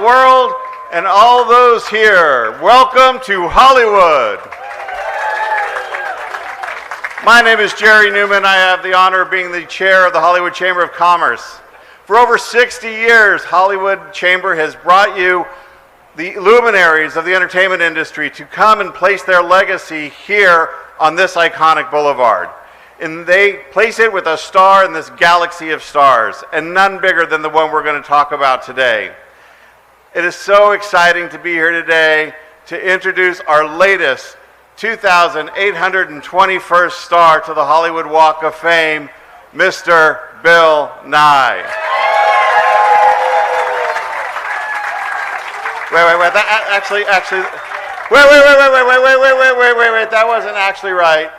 World and all those here, welcome to Hollywood. My name is Jerry Newman. I have the honor of being the chair of the Hollywood Chamber of Commerce. For over 60 years, Hollywood Chamber has brought you the luminaries of the entertainment industry to come and place their legacy here on this iconic boulevard. And they place it with a star in this galaxy of stars, and none bigger than the one we're going to talk about today. It is so exciting to be here today to introduce our latest 2,821st star to the Hollywood Walk of Fame, Mr. Bill Nye. Wait, that actually, wait, that wasn't actually right.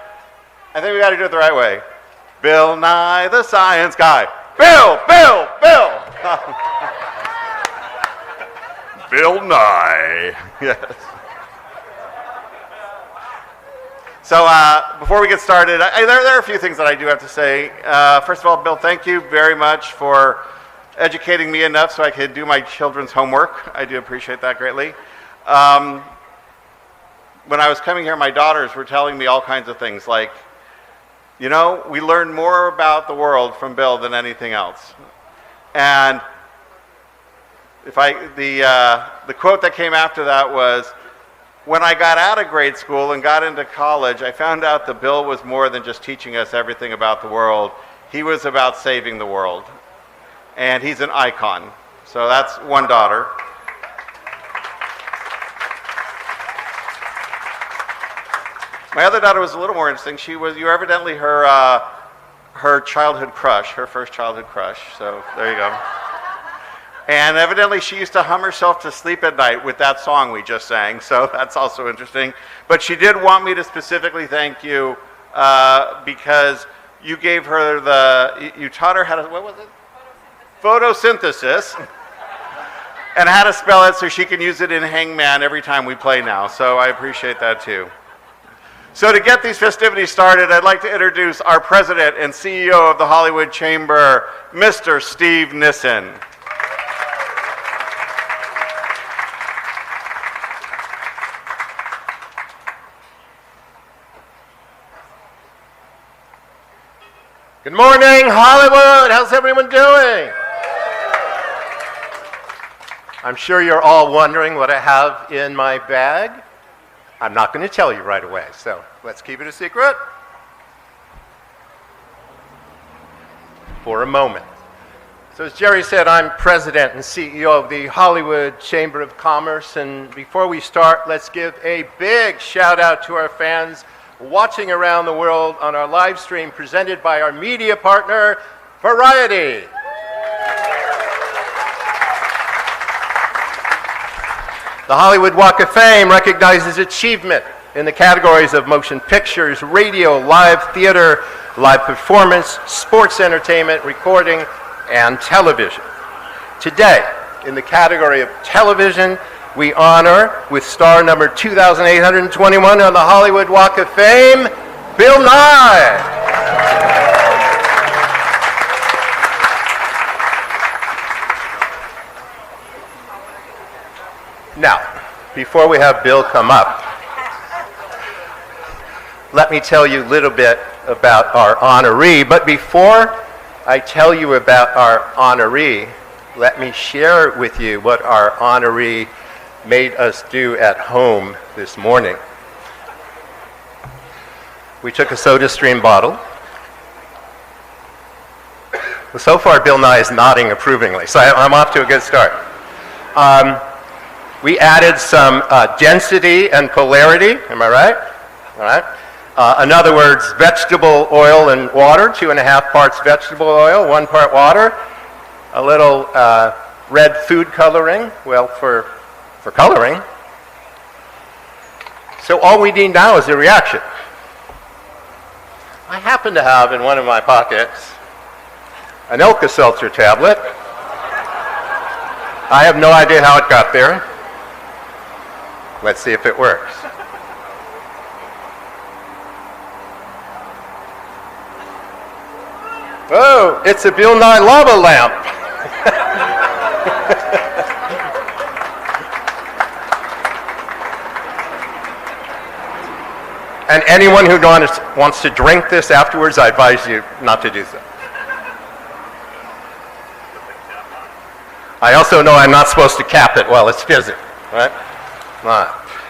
I think we got to do it the right way. Bill Nye, the science guy. Bill! Bill Nye. Yes. So before we get started, there are a few things that I do have to say. First of all, Bill, thank you very much for educating me enough so I could do my children's homework. I do appreciate that greatly. When I was coming here, my daughters were telling me all kinds of things like, you know, we learn more about the world from Bill than anything else. And the quote that came after that was, when I got out of grade school and got into college, I found out that Bill was more than just teaching us everything about the world. He was about saving the world. And he's an icon. So that's one daughter. My other daughter was a little more interesting. You were evidently her childhood crush, her first childhood crush. So there you go. And evidently she used to hum herself to sleep at night with that song we just sang, so that's also interesting. But she did want me to specifically thank you because you gave her you taught her how to, what was it? Photosynthesis. And how to spell it so she can use it in Hangman every time we play now, so I appreciate that too. So to get these festivities started, I'd like to introduce our president and CEO of the Hollywood Chamber, Mr. Steve Nissen. Good morning, Hollywood. How's everyone doing? I'm sure you're all wondering what I have in my bag. I'm not going to tell you right away, so let's keep it a secret for a moment. So as Jerry said, I'm president and CEO of the Hollywood Chamber of Commerce, and before we start, let's give a big shout out to our fans watching around the world on our live stream presented by our media partner, Variety. The Hollywood Walk of Fame recognizes achievement in the categories of motion pictures, radio, live theater, live performance, sports entertainment, recording, and television. Today, in the category of television, we honor, with star number 2,821 on the Hollywood Walk of Fame, Bill Nye. Now, before we have Bill come up, let me tell you a little bit about our honoree. But before I tell you about our honoree, let me share with you what our honoree made us do at home this morning. We took a SodaStream bottle. Well, so far, Bill Nye is nodding approvingly, so I'm off to a good start. We added some density and polarity, am I right? All right. In other words, vegetable oil and water, 2.5 parts vegetable oil, 1 part water, a little red food coloring, well, for coloring. So all we need now is a reaction. I happen to have in one of my pockets an Alka-Seltzer tablet. I have no idea how it got there. Let's see if it works. Oh, it's a Bill Nye lava lamp. And anyone who wants to drink this afterwards, I advise you not to do so. I also know I'm not supposed to cap it while it's fizzing, right?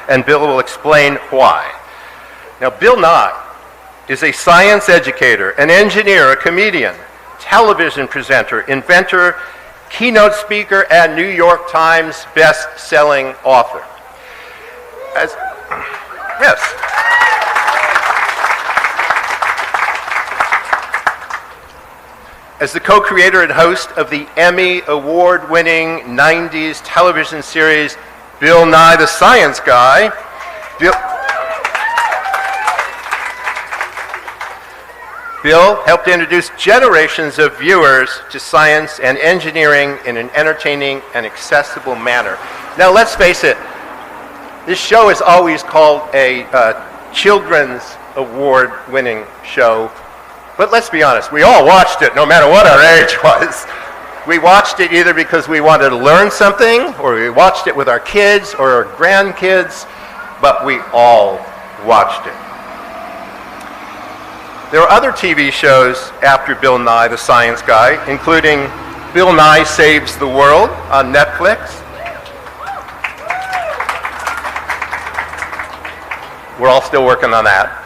And Bill will explain why. Now, Bill Nye is a science educator, an engineer, a comedian, television presenter, inventor, keynote speaker, and New York Times best-selling author. Yes. As the co-creator and host of the Emmy award-winning 90s television series Bill Nye the Science Guy, Bill helped introduce generations of viewers to science and engineering in an entertaining and accessible manner. Now, let's face it, this show is always called a children's award-winning show. But let's be honest, we all watched it, no matter what our age was. We watched it either because we wanted to learn something, or we watched it with our kids or our grandkids, but we all watched it. There are other TV shows after Bill Nye, the Science Guy, including Bill Nye Saves the World on Netflix. We're all still working on that.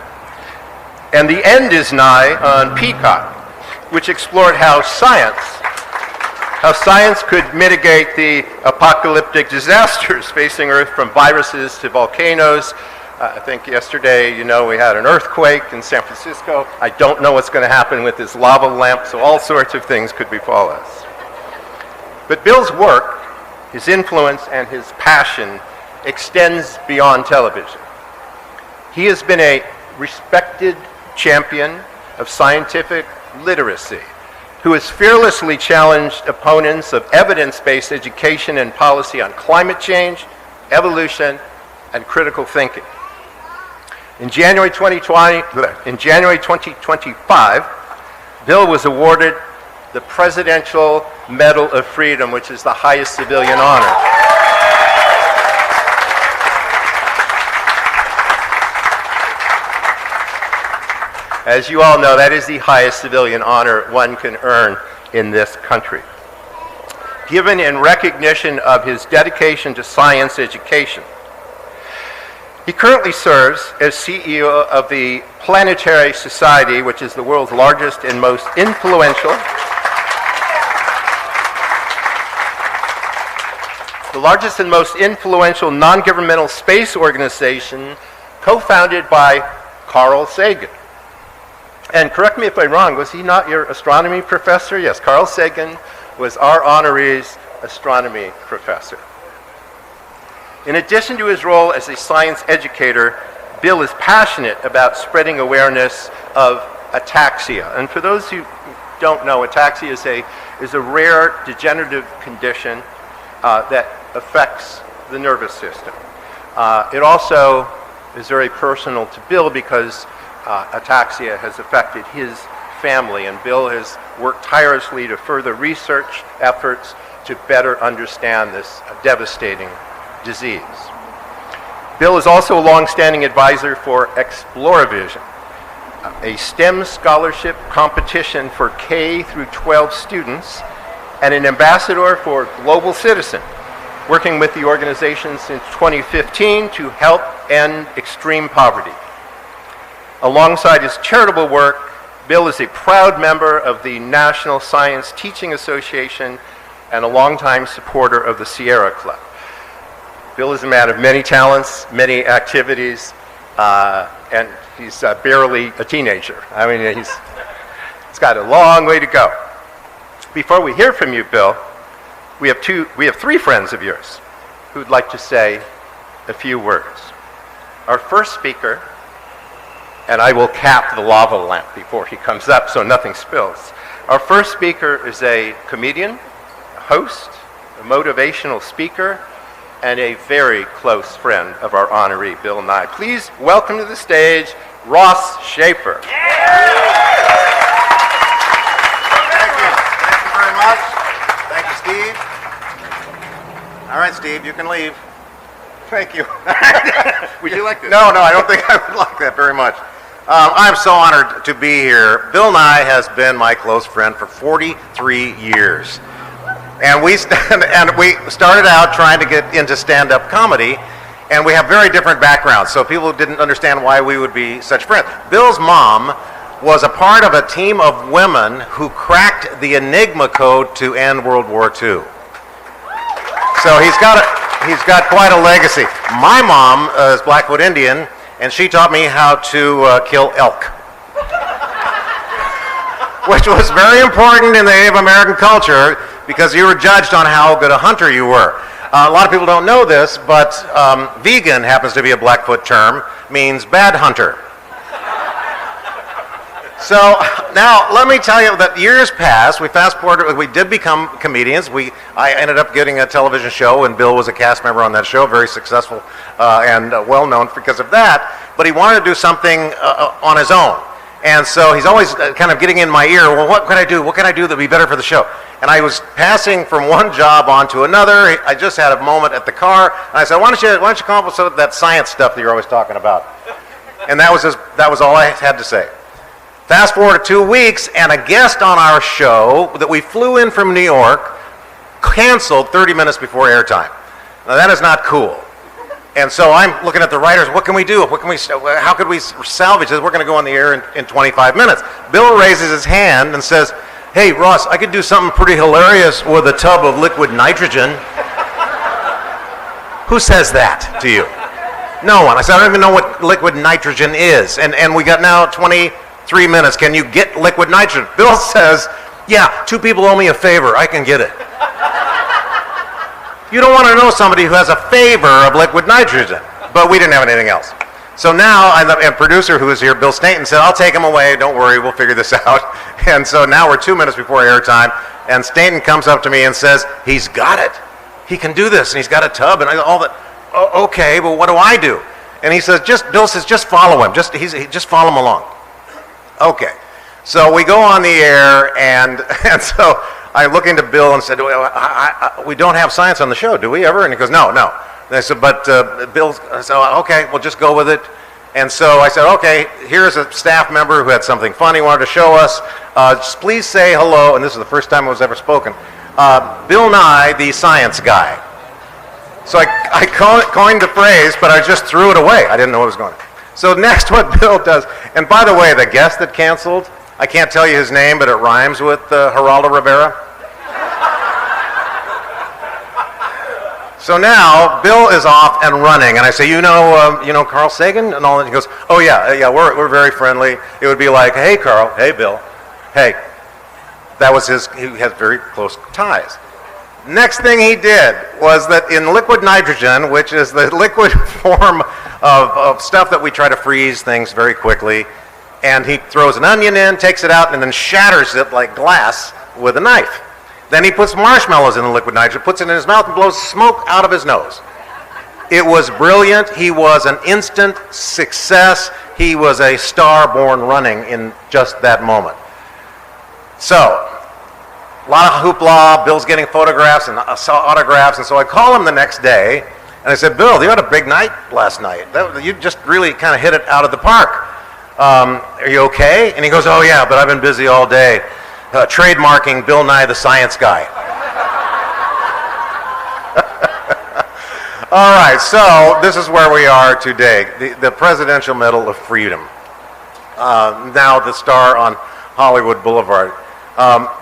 And The End is Nigh on Peacock, which explored how science could mitigate the apocalyptic disasters facing Earth, from viruses to volcanoes. I think yesterday, we had an earthquake in San Francisco. I don't know what's going to happen with this lava lamp, so all sorts of things could befall us. But Bill's work, his influence, and his passion extends beyond television. He has been a respected champion of scientific literacy, who has fearlessly challenged opponents of evidence-based education and policy on climate change, evolution, and critical thinking. In January 2025, Bill was awarded the Presidential Medal of Freedom, which is the highest civilian honor. As you all know, that is the highest civilian honor one can earn in this country. Given in recognition of his dedication to science education. He currently serves as CEO of the Planetary Society, which is the world's largest and most influential non-governmental space organization, co-founded by Carl Sagan. And correct me if I'm wrong, was he not your astronomy professor? Yes, Carl Sagan was our honorees astronomy professor. In addition to his role as a science educator, Bill is passionate about spreading awareness of ataxia. And for those who don't know, ataxia is a rare degenerative condition that affects the nervous system. It also is very personal to Bill because ataxia has affected his family, and Bill has worked tirelessly to further research efforts to better understand this devastating disease. Bill is also a long-standing advisor for ExploraVision, a STEM scholarship competition for K through 12 students, and an ambassador for Global Citizen, working with the organization since 2015 to help end extreme poverty. Alongside his charitable work, Bill is a proud member of the National Science Teaching Association and a longtime supporter of the Sierra Club. Bill is a man of many talents, many activities, and he's barely a teenager. I mean, he's got a long way to go. Before we hear from you, Bill, we have three friends of yours who'd like to say a few words. Our first speaker, and I will cap the lava lamp before he comes up so nothing spills. Our first speaker is a comedian, a host, a motivational speaker, and a very close friend of our honoree, Bill Nye. Please welcome to the stage, Ross Shafer. Thank you. Thank you very much. Thank you, Steve. All right, Steve, you can leave. Thank you. Would you like this? No, I don't think I would like that very much. I'm so honored to be here. Bill Nye has been my close friend for 43 years. And we started out trying to get into stand-up comedy, and we have very different backgrounds, so people didn't understand why we would be such friends. Bill's mom was a part of a team of women who cracked the Enigma code to end World War II. So he's got quite a legacy. My mom is Blackfoot Indian, and she taught me how to kill elk, which was very important in the Native American culture because you were judged on how good a hunter you were. A lot of people don't know this, but vegan happens to be a Blackfoot term, means bad hunter. So now let me tell you that years passed. We fast forwarded. We did become comedians. I ended up getting a television show, and Bill was a cast member on that show, very successful and well known because of that. But he wanted to do something on his own, and so he's always kind of getting in my ear. Well, what can I do? What can I do that'd be better for the show? And I was passing from one job on to another. I just had a moment at the car, and I said, "Why don't you come up with some of that science stuff that you're always talking about?" And that was all I had to say. Fast forward to 2 weeks, and a guest on our show that we flew in from New York canceled 30 minutes before airtime. Now that is not cool. And so I'm looking at the writers. What can we do? How could we salvage this? We're going to go on the air in 25 minutes. Bill raises his hand and says, "Hey, Ross, I could do something pretty hilarious with a tub of liquid nitrogen." Who says that to you? No one. I said, "I don't even know what liquid nitrogen is." And we got now 23 minutes. Can you get liquid nitrogen? Bill says, "Yeah, 2 people owe me a favor. I can get it." You don't want to know somebody who has a favor of liquid nitrogen. But we didn't have anything else. So now, a producer who is here, Bill Stainton, said, "I'll take him away. Don't worry, we'll figure this out." And so now we're 2 minutes before airtime, and Stainton comes up to me and says, "He's got it. He can do this, and he's got a tub, and all that." "Oh, okay, well, what do I do?" And he says, Bill says, "Just follow him. Just follow him along." Okay. So we go on the air, and so I look into Bill and said, "We don't have science on the show, do we ever?" And he goes, "No." And I said, "But Bill," I said, "Okay, we'll just go with it." And so I said, "Okay, here's a staff member who had something funny wanted to show us. Just please say hello," and this is the first time it was ever spoken, "Bill Nye, the science guy." So I coined the phrase, but I just threw it away. I didn't know what was going on. So next what Bill does, and by the way, the guest that canceled, I can't tell you his name, but it rhymes with Geraldo Rivera. So now Bill is off and running, and I say, you know Carl Sagan and all that. He goes, "Oh yeah, we're very friendly." It would be like, "Hey Carl, hey Bill, hey." That was he has very close ties. Next thing he did was that in liquid nitrogen, which is the liquid form of stuff that we try to freeze things very quickly, and he throws an onion in, takes it out, and then shatters it like glass with a knife. Then he puts marshmallows in the liquid nitrogen, puts it in his mouth, and blows smoke out of his nose. It was brilliant. He was an instant success. He was a star born running in just that moment. So, a lot of hoopla. Bill's getting photographs and autographs, and so I call him the next day, and I said, "Bill, you had a big night last night. You just really kind of hit it out of the park. Are you okay?" And he goes, "Oh yeah, but I've been busy all day trademarking Bill Nye the Science Guy." All right, so this is where we are today, the Presidential Medal of Freedom, now the star on Hollywood Boulevard.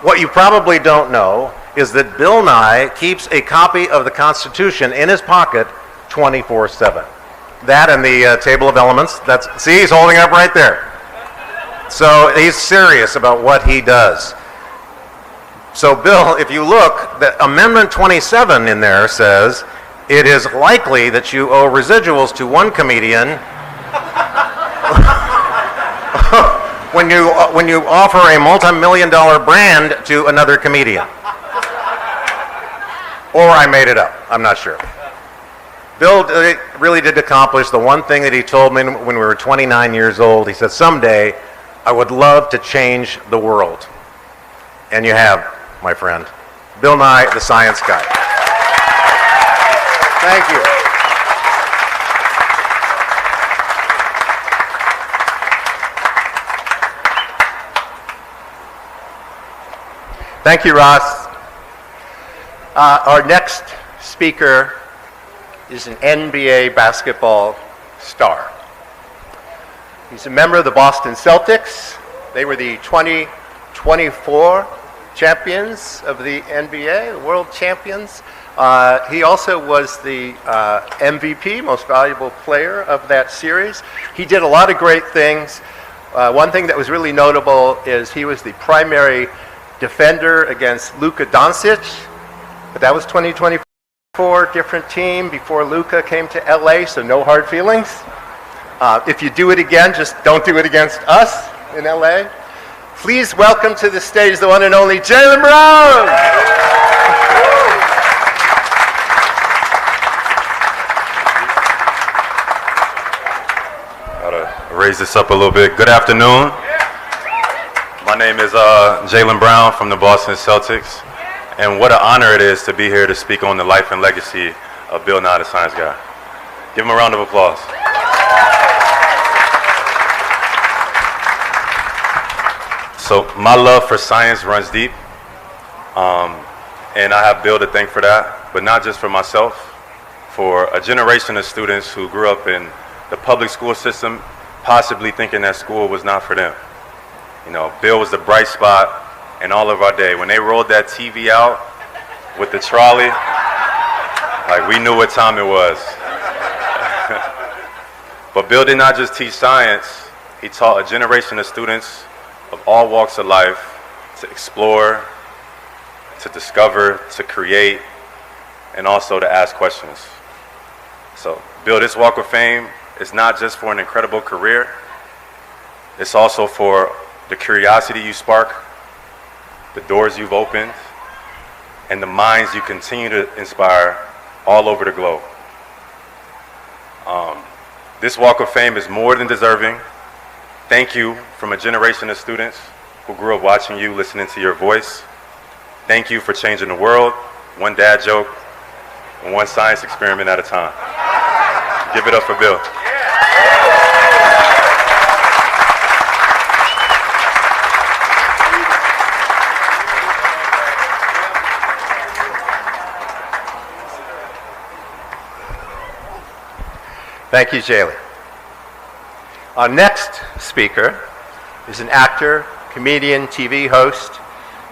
What you probably don't know is that Bill Nye keeps a copy of the Constitution in his pocket 24/7. That and the table of elements. See, he's holding it up right there. So he's serious about what he does. So Bill, if you look, the Amendment 27 in there says, "It is likely that you owe residuals to one comedian when you offer a multi-million-dollar brand to another comedian." Or I made it up. I'm not sure. Bill really did accomplish the one thing that he told me when we were 29 years old. He said, "Someday I would love to change the world." And you have, my friend. Bill Nye, the Science Guy. Thank you. Thank you, Ross. Our next speaker is an NBA basketball star. He's a member of the Boston Celtics. They were the 2024 champions of the NBA, the world champions. He also was the MVP, most valuable player of that series. He did a lot of great things. One thing that was really notable is he was the primary defender against Luka Doncic, but that was 2024, different team before Luka came to LA, so no hard feelings. If you do it again, just don't do it against us in LA. Please welcome to the stage the one and only Jaylen Brown. Gotta raise this up a little bit. Good afternoon. My name is Jaylen Brown from the Boston Celtics, and what an honor it is to be here to speak on the life and legacy of Bill Nye, the Science Guy. Give him a round of applause. So my love for science runs deep, and I have Bill to thank for that, but not just for myself, for a generation of students who grew up in the public school system, possibly thinking that school was not for them. You know, Bill was the bright spot in all of our day. When they rolled that TV out with the trolley, like we knew what time it was. But Bill did not just teach science, he taught a generation of students of all walks of life to explore, to discover, to create, and also to ask questions. So, Bill, this Walk of Fame is not just for an incredible career, it's also for the curiosity you spark, the doors you've opened, and the minds you continue to inspire all over the globe. This Walk of Fame is more than deserving. Thank you from a generation of students who grew up watching you, listening to your voice. Thank you for changing the world, one dad joke, and one science experiment at a time. Give it up for Bill. Thank you, Jaylen. Our next speaker is an actor, comedian, TV host.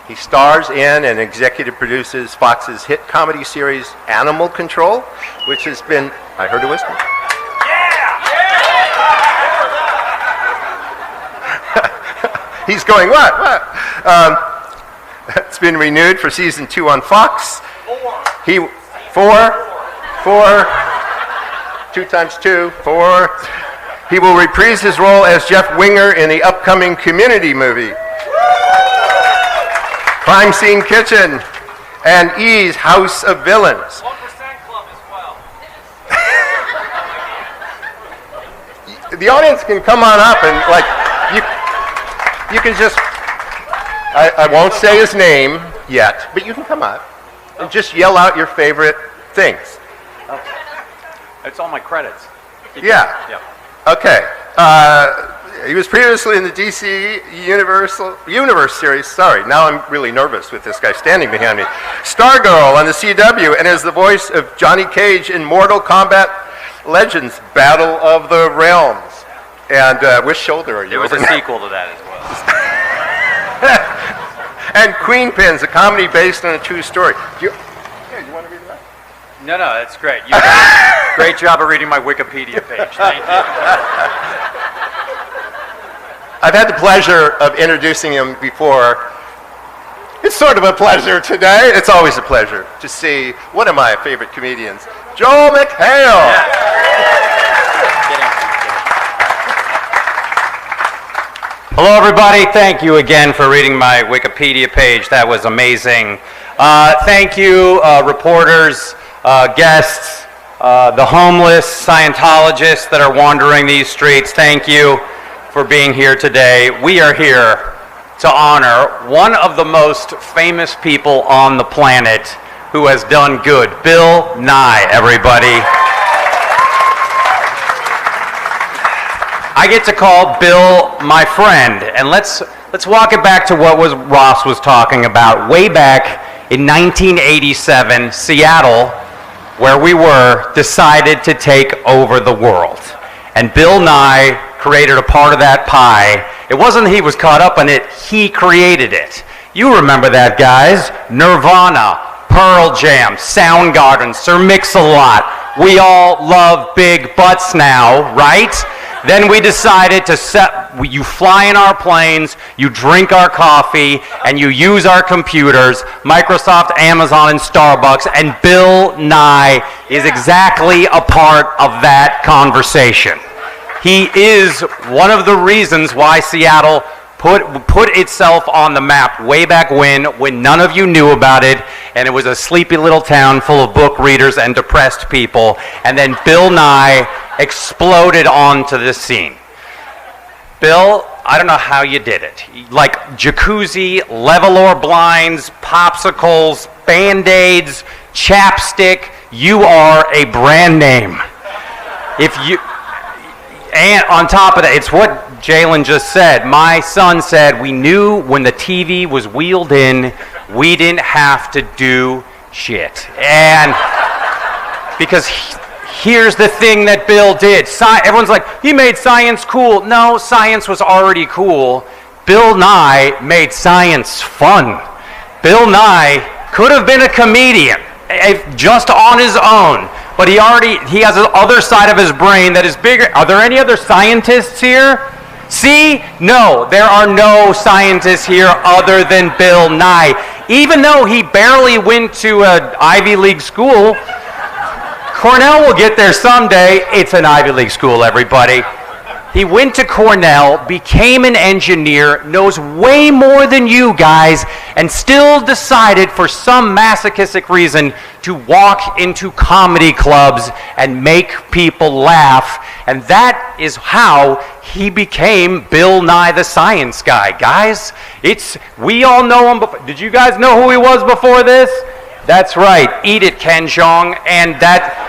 He stars in and executive produces Fox's hit comedy series Animal Control, which has been, I heard a whisper. Yeah! He's going, what? It's been renewed for season 2 on Fox. Four. 2 times 2, 4. He will reprise his role as Jeff Winger in the upcoming Community movie, Crime Scene Kitchen, and E's House of Villains. 1% Club as well. The audience can come on up and you can just, I won't say his name yet, but you can come up and just yell out your favorite things. It's all my credits. Yeah. Okay. He was previously in the DC Universe series. Sorry, now I'm really nervous with this guy standing behind me. Stargirl on the CW, and is the voice of Johnny Cage in Mortal Kombat Legends: Battle of the Realms. And which shoulder are you? There was a sequel to that as well. And Queen Pins, a comedy based on a true story. You want to read that? No, that's great. You did a great job of reading my Wikipedia page. Thank you. I've had the pleasure of introducing him before. It's sort of a pleasure today. It's always a pleasure to see one of my favorite comedians, Joel McHale. Hello, everybody. Thank you again for reading my Wikipedia page. That was amazing. Thank you, reporters, guests, the homeless, Scientologists that are wandering these streets. Thank you for being here today. We are here to honor one of the most famous people on the planet who has done good, Bill Nye, everybody. I get to call Bill my friend, and let's Let's walk it back to what Ross was talking about. Way back in 1987, Seattle, where we were, decided to take over the world. And Bill Nye created a part of that pie. It wasn't he was caught up in it, he created it. You remember that, guys. Nirvana, Pearl Jam, Soundgarden, Sir Mix-a-Lot. We all love big butts now, right? Then we decided to you fly in our planes, you drink our coffee, and you use our computers, Microsoft, Amazon, and Starbucks, and Bill Nye is exactly a part of that conversation. He is one of the reasons why Seattle put itself on the map way back when none of you knew about it, and it was a sleepy little town full of book readers and depressed people, and then Bill Nye exploded onto the scene. Bill, I don't know how you did it. Like jacuzzi, level-or blinds, popsicles, Band-Aids, chapstick, you are a brand name. And on top of that, it's what Jaylen just said. My son said we knew when the TV was wheeled in, we didn't have to do shit. And because here's the thing that Bill did. Everyone's like, he made science cool. No, science was already cool. Bill Nye made science fun. Bill Nye could have been a comedian just on his own. But he has the other side of his brain that is bigger. Are there any other scientists here? See? No, there are no scientists here other than Bill Nye. Even though he barely went to an Ivy League school, Cornell will get there someday. It's an Ivy League school, everybody. He went to Cornell, became an engineer, knows way more than you guys, and still decided for some masochistic reason to walk into comedy clubs and make people laugh. And that is how he became Bill Nye the Science Guy. Guys, we all know him. Did you guys know who he was before this? That's right. Eat it, Ken Jeong. And that...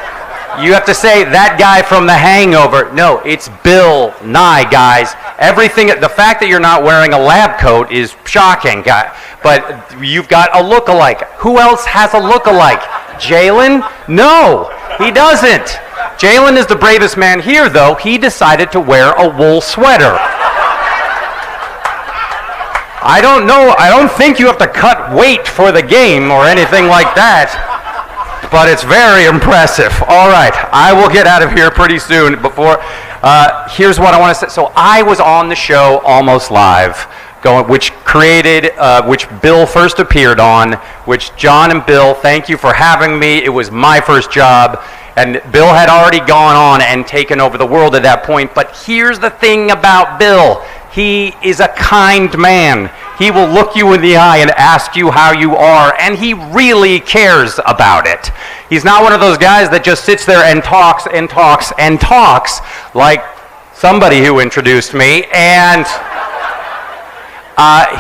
You have to say that guy from The Hangover. No, it's Bill Nye, guys. The fact that you're not wearing a lab coat is shocking, guy. But you've got a look-alike. Who else has a look-alike? Jaylen? No, he doesn't. Jaylen is the bravest man here, though. He decided to wear a wool sweater. I don't know. I don't think you have to cut weight for the game or anything like that. But it's very impressive. All right, I will get out of here pretty soon. Here's what I want to say. So I was on the show Almost Live, which Bill first appeared on, which John and Bill, thank you for having me. It was my first job, and Bill had already gone on and taken over the world at that point. But here's the thing about Bill. He is a kind man. He will look you in the eye and ask you how you are, and he really cares about it. He's not one of those guys that just sits there and talks and talks and talks like somebody who introduced me, and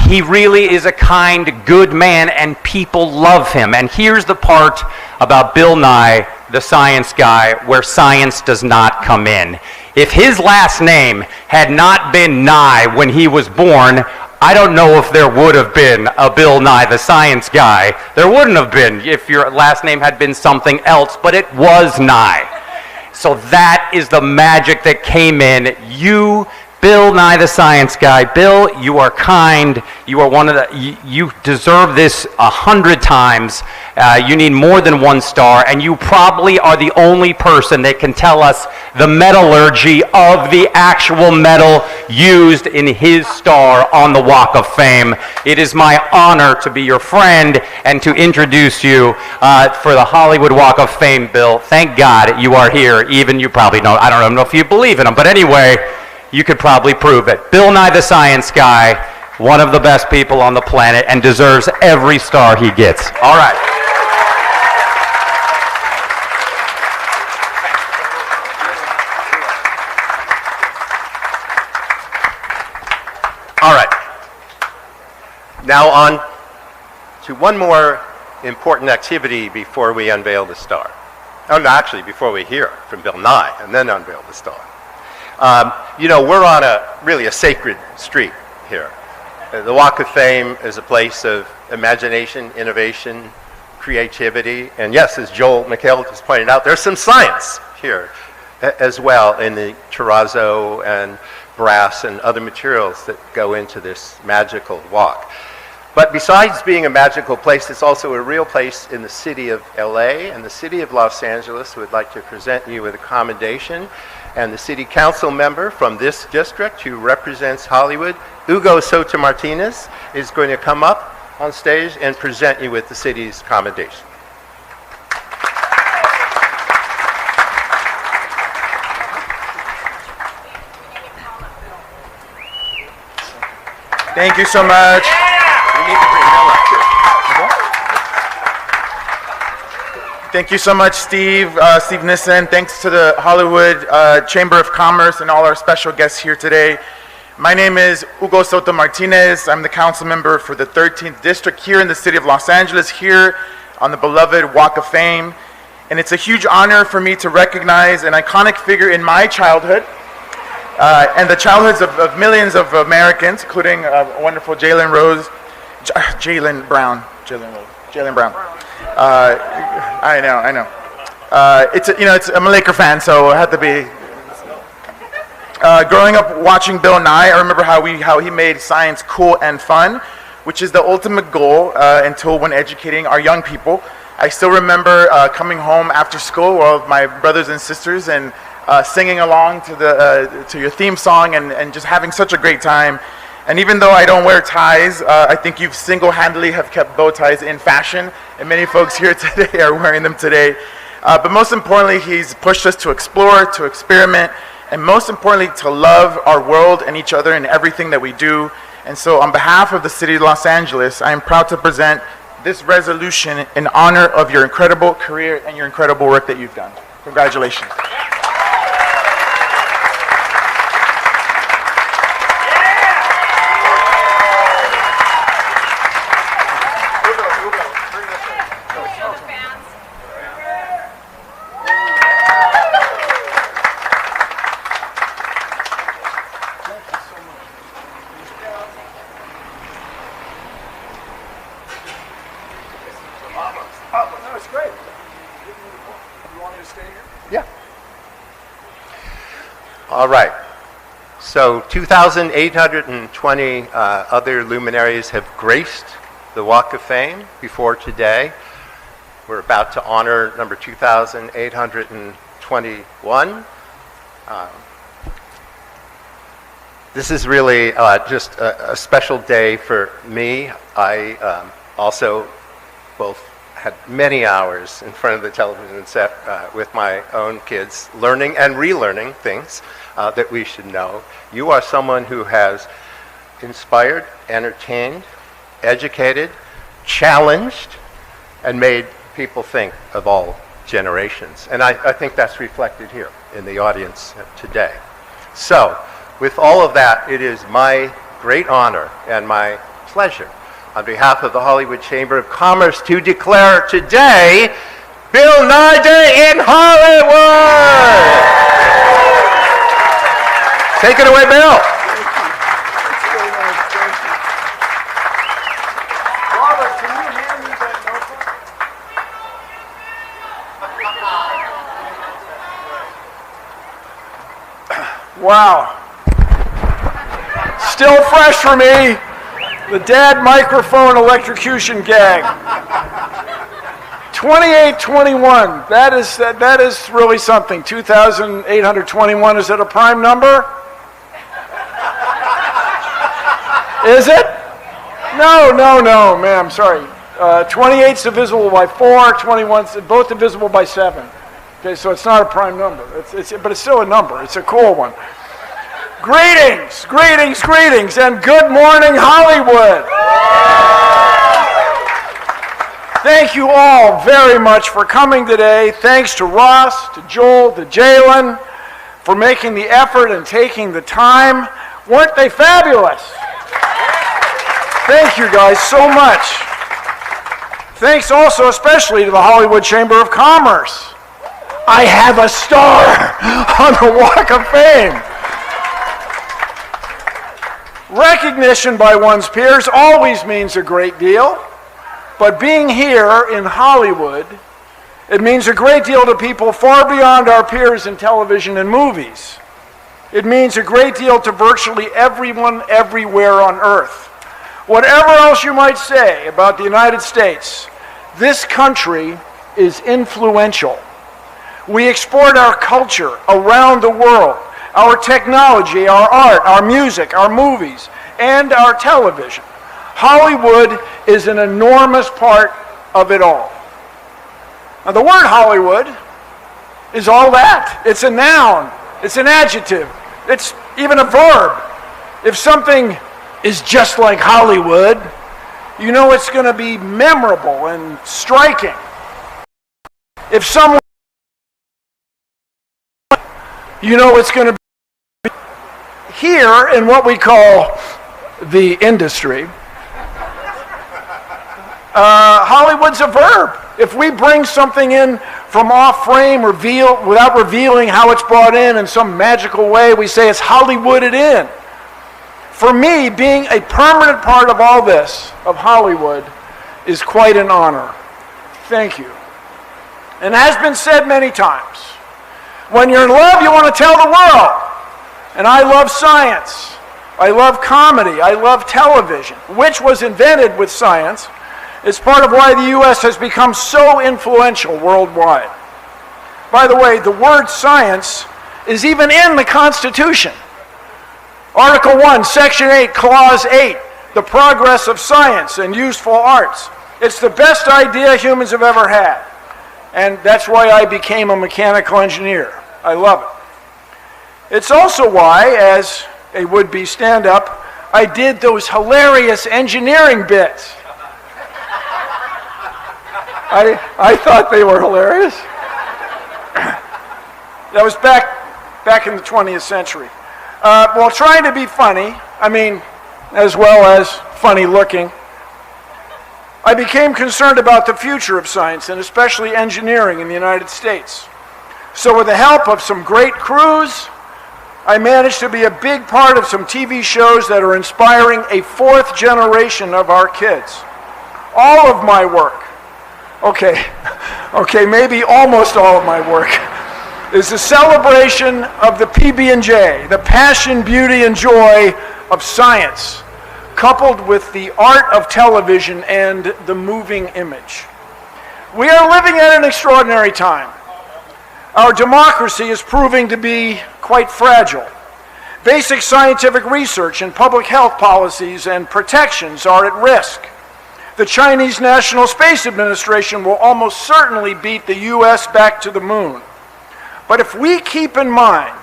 he really is a kind, good man, and people love him. And here's the part about Bill Nye, the Science Guy, where science does not come in. If his last name had not been Nye when he was born, I don't know if there would have been a Bill Nye the Science Guy. There wouldn't have been if your last name had been something else, but it was Nye. So that is the magic that came in. You, Bill Nye the Science Guy. Bill, you are kind. You are one of the, you deserve this 100 times. You need more than 1 star, and you probably are the only person that can tell us the metallurgy of the actual metal used in his star on the Walk of Fame. It is my honor to be your friend and to introduce you for the Hollywood Walk of Fame, Bill. Thank God you are here. Even you probably know, I don't know if you believe in him, but anyway, you could probably prove it. Bill Nye the Science Guy, one of the best people on the planet, and deserves every star he gets. All right. All right. Now on to one more important activity before we unveil the star. Oh, no, actually, before we hear from Bill Nye and then unveil the star. You know, we're on really a sacred street here. The Walk of Fame is a place of imagination, innovation, creativity, and yes, as Joel McHale just pointed out, there's some science here as well in the terrazzo and brass and other materials that go into this magical walk. But besides being a magical place, it's also a real place in the city of LA, and the city of Los Angeles would like to present you with a commendation. And the city council member from this district who represents Hollywood, Hugo Soto Martinez, is going to come up on stage and present you with the city's commendation. Thank you so much. Thank you so much, Steve Nissen. Thanks to the Hollywood Chamber of Commerce and all our special guests here today. My name is Hugo Soto Martinez. I'm the council member for the 13th District here in the city of Los Angeles, here on the beloved Walk of Fame. And it's a huge honor for me to recognize an iconic figure in my childhood and the childhoods of millions of Americans, including wonderful Jaylen Brown. I know. I'm a Laker fan, so I had to be. Growing up watching Bill Nye, I remember how he made science cool and fun, which is the ultimate goal until when educating our young people. I still remember coming home after school with my brothers and sisters and singing along to your theme song and just having such a great time. And even though I don't wear ties, I think you've single-handedly have kept bow ties in fashion, and many folks here today are wearing them today. But most importantly, he's pushed us to explore, to experiment, and most importantly, to love our world and each other in everything that we do. And so on behalf of the city of Los Angeles, I am proud to present this resolution in honor of your incredible career and your incredible work that you've done. Congratulations. All right. So 2,820 other luminaries have graced the Walk of Fame before today. We're about to honor number 2,821. This is really just a special day for me. I also both had many hours in front of the television set with my own kids, learning and relearning things that we should know. You are someone who has inspired, entertained, educated, challenged, and made people think of all generations. And I think that's reflected here in the audience today. So, with all of that, it is my great honor and my pleasure on behalf of the Hollywood Chamber of Commerce to declare today Bill Nye Day in Hollywood! Take it away, Bill. Robert, can you hand me that notebook? Wow. Still fresh for me. The dad microphone electrocution gag. 2821. That is really something. 2,821. Is it a prime number? Is it? No, ma'am. Sorry. 28's divisible by 4. 21's both divisible by 7. Okay, so it's not a prime number. But it's still a number. It's a cool one. Greetings, and good morning, Hollywood. Thank you all very much for coming today. Thanks to Ross, to Joel, to Jaylen for making the effort and taking the time. Weren't they fabulous? Thank you guys so much. Thanks also especially to the Hollywood Chamber of Commerce. I have a star on the Walk of Fame. Recognition by one's peers always means a great deal, but being here in Hollywood, it means a great deal to people far beyond our peers in television and movies. It means a great deal to virtually everyone everywhere on earth. Whatever else you might say about the United States, this country is influential. We export our culture around the world, our technology, our art, our music, our movies, and our television. Hollywood is an enormous part of it all. Now, the word Hollywood is all that. It's a noun. It's an adjective. It's even a verb. If something is just like Hollywood, you know it's going to be memorable and striking. If someone, you know it's going to be here in what we call the industry. Hollywood's a verb. If we bring something in from off frame, without revealing how it's brought in some magical way, we say it's Hollywooded in. For me, being a permanent part of all this, of Hollywood, is quite an honor. Thank you. And as been said many times, when you're in love, you want to tell the world. And I love science. I love comedy. I love television, which was invented with science. It's part of why the U.S. has become so influential worldwide. By the way, the word science is even in the Constitution. Article 1, Section 8, Clause 8, the progress of science and useful arts. It's the best idea humans have ever had. And that's why I became a mechanical engineer. I love it. It's also why, as a would-be stand-up, I did those hilarious engineering bits. I thought they were hilarious. That was back in the 20th century. While trying to be funny, as well as funny looking, I became concerned about the future of science, and especially engineering in the United States. So with the help of some great crews, I managed to be a big part of some TV shows that are inspiring a fourth generation of our kids. All of my work, maybe almost all of my work, is a celebration of the PB&J, the passion, beauty, and joy of science, coupled with the art of television and the moving image. We are living at an extraordinary time. Our democracy is proving to be quite fragile. Basic scientific research and public health policies and protections are at risk. The Chinese National Space Administration will almost certainly beat the U.S. back to the moon. But if we keep in mind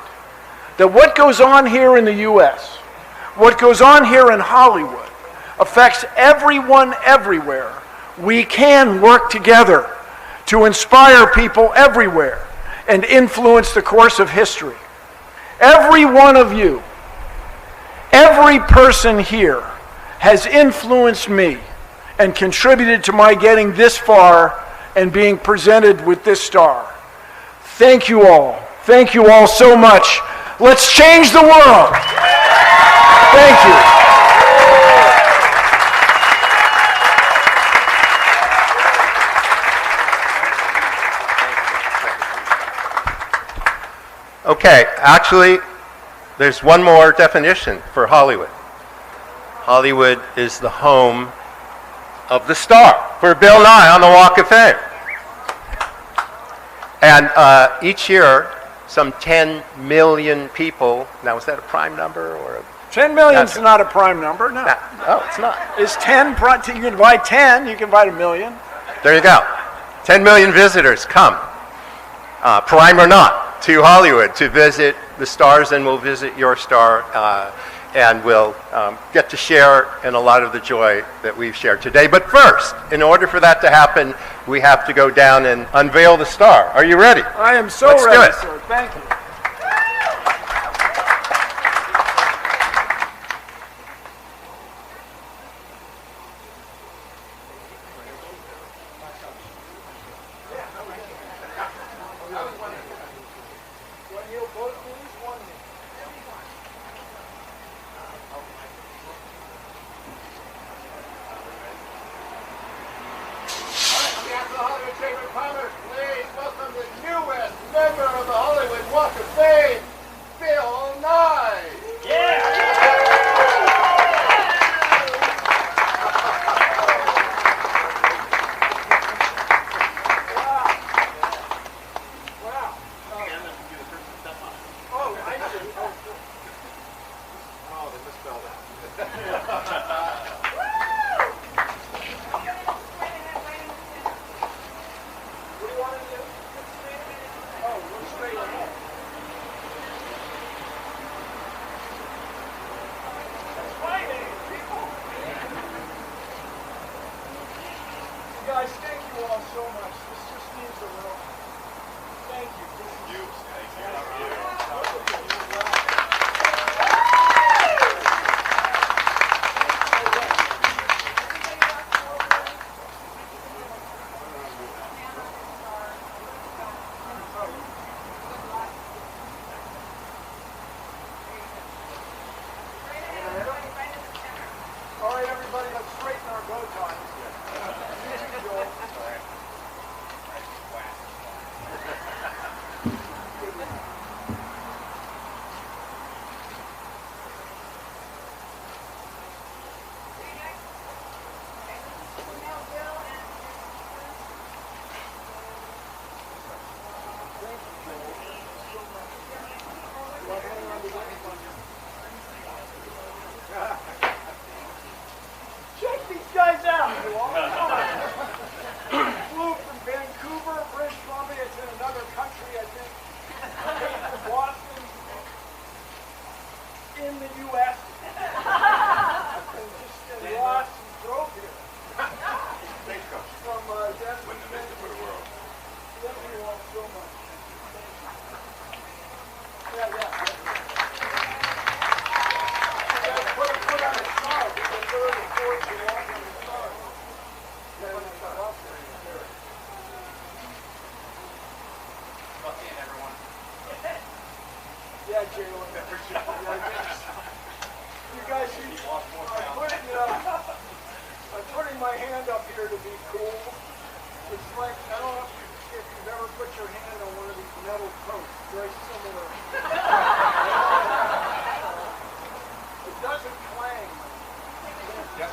that what goes on here in the U.S., what goes on here in Hollywood, affects everyone everywhere, we can work together to inspire people everywhere and influence the course of history. Every one of you, every person here has influenced me and contributed to my getting this far and being presented with this star. Thank you all. Thank you all so much. Let's change the world. Thank you. Okay, actually, there's one more definition for Hollywood. Hollywood is the home of the star for Bill Nye on the Walk of Fame. And each year, some 10 million people, now is that a prime number or a... 10 million is not a prime number, no. No, it's not. Is 10, you can divide 10, you can divide a million. There you go. 10 million visitors come, prime or not, to Hollywood to visit the stars, and we'll visit your star, and we'll get to share in a lot of the joy that we've shared today. But first, in order for that to happen, we have to go down and unveil the star. Are you ready? I am so Let's ready, do it. sir. Thank you. Walk of Fame, Bill Nye. Guys, thank you all so much. This just means the world. Thank you. All right, everybody, let's straighten our bow ties. Check these guys out, you all. Flew from Vancouver, British Columbia. It's in another country, I think. Came from Boston, in the U.S. And just Ross drove here. From Denver. Thank you all so much. Yeah. Put on a star. The third and fourth you walk on the star. Yeah, Jaylen. You guys, I'm putting my hand up here to be cool. It's like, I don't know if you've ever put your hand on one of these metal coats. Very similar. It doesn't clang. Yes.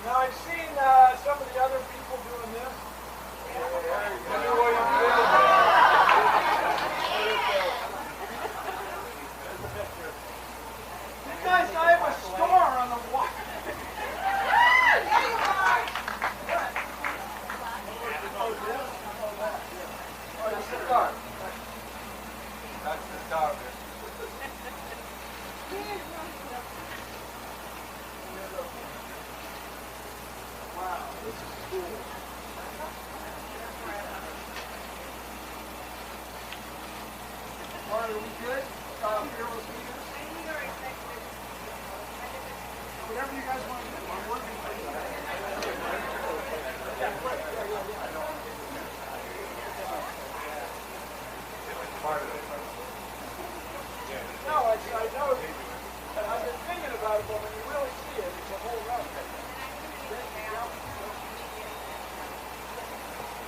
Now I've seen some of the other people doing this. You guys, I have a star on the wall. Oh, that's the star. That's the star. Wow, this is cool. All right, are we good? Fearless leaders? Whatever you guys want to do, I'm working for you. Yeah, right. Yeah. Part of